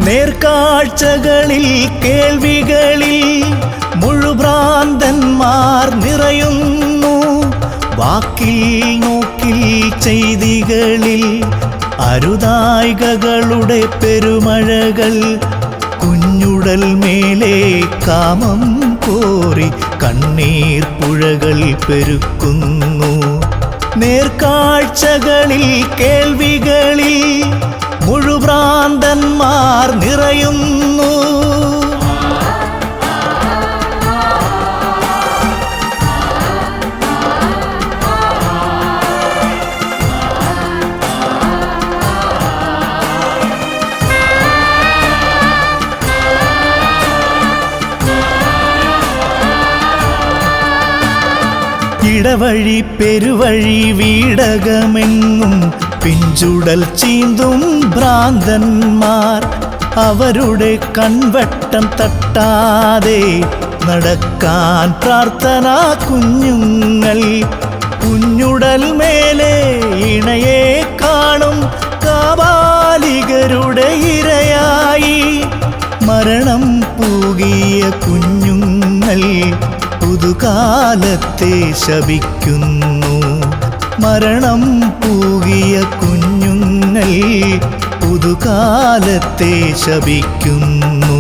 നേർക്കാഴ്ചകളിൽ കേൾവികളിൽ മുഴുഭ്രാന്തന്മാർ നിറയുന്നു. വാക്കിൽ നോക്കിൽ ചെയ്തികളിൽ അരുതായികകളുടെ പെരുമഴകൾ. കുഞ്ഞുടൽ മേലെ കാമം കോരി കണ്ണീർ പുഴകൾ പെരുക്കുന്നു. നേർക്കാഴ്ചകളിൽ കേൾവികളിൽ മുഴുഭ്രാന്തന്മാർ നിറയുന്നു. ഇടവഴി പെരുവഴി വീടകമെങ്ങും പിഞ്ചുടൽ ചീന്തും ഭ്രാന്തന്മാർ. അവരുടെ കൺവട്ടം തട്ടാതെ നടക്കാൻ പ്രാർത്ഥന കുഞ്ഞുങ്ങൾ. കുഞ്ഞുടൽ മേലെ ഇണയെ കാണും കാബാലികരുടെ ഇരയായി മരണം പൂകിയ കുഞ്ഞുങ്ങൾ പുതുകാലത്തെ ശപിക്കുന്നു. മരണം പൂകിയ കുഞ്ഞുങ്ങൾ പുതുകാലത്തെ ശപിക്കുന്നു.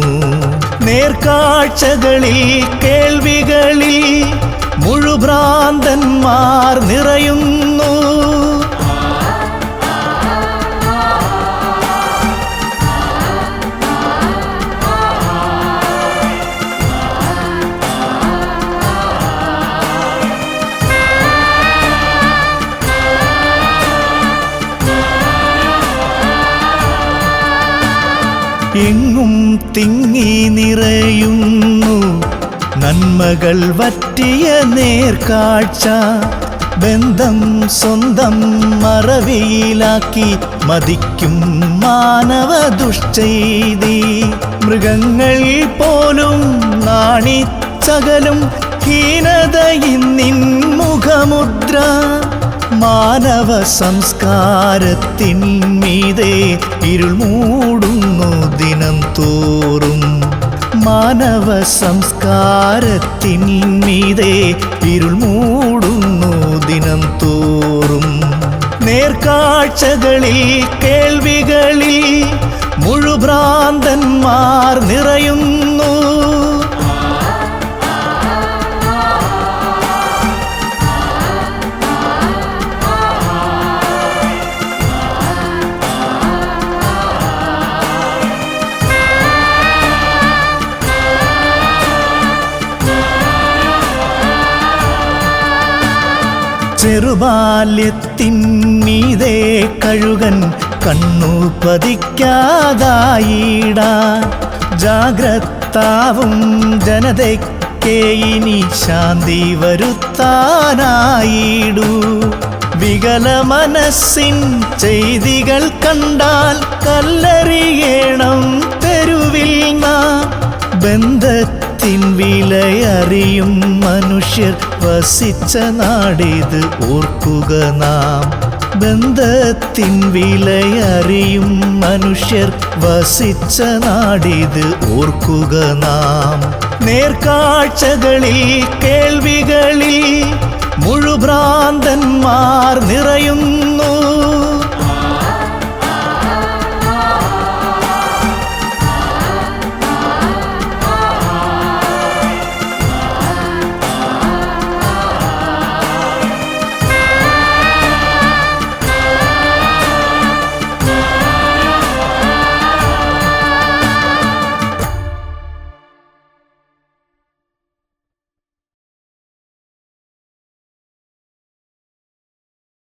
നേർക്കാഴ്ചകളിൽ കേൾവികളിൽ മുഴുഭ്രാന്തന്മാർ നിറയുന്നു. എങ്ങും തിങ്ങി നിറയുന്നു നന്മകൾ വറ്റിയ നേർക്കാഴ്ച. ബന്ധം സ്വന്തം മറവിയിലാക്കി മതിക്കും മാനവ ദുഷ്ചെയ്തി. മൃഗങ്ങൾ പോലും നാണിച്ചകലും ഹീനതയിന്നിൻ മുഖമുദ്ര. മാനവ സംസ്കാരത്തിൻ മീതെ ഇരുൾ മൂടുന്നു ദിനം തോറും. മാനവ സംസ്കാരത്തിൻ മീതെ ഇരുൾ മൂടുന്നു ദിനം തോറും. നേർക്കാഴ്ചകളിൽ കേൾവികളിൽ മുഴുഭ്രാന്തന്മാർ നിറയുന്നു. ചെറുബാല്യത്തിൻ മീതെ കഴുകൻ കണ്ണു പതിക്കാതായിടാൻ ജാഗ്രതാവും ജനതയ്ക്ക് ഇനി ശാന്തി വരുത്താനായിടൂ. വികല മനസ്സിൻ ചെയ്തികൾ കണ്ടാൽ കല്ലെറിയണം തെരുവിൽ നാം. ബന്ധത്തിൻ വിലയറിയും മനുഷ്യർ വസിച്ച നാടിത് ഓർക്കുക നാം. ബന്ധത്തിൻ വിലയറിയും മനുഷ്യർ വസിച്ച നാടിത് ഓർക്കുക നാം. നേർക്കാഴ്ചകളിൽ കേൾവികളിൽ മുഴുഭ്രാന്തന്മാർ നിറയും.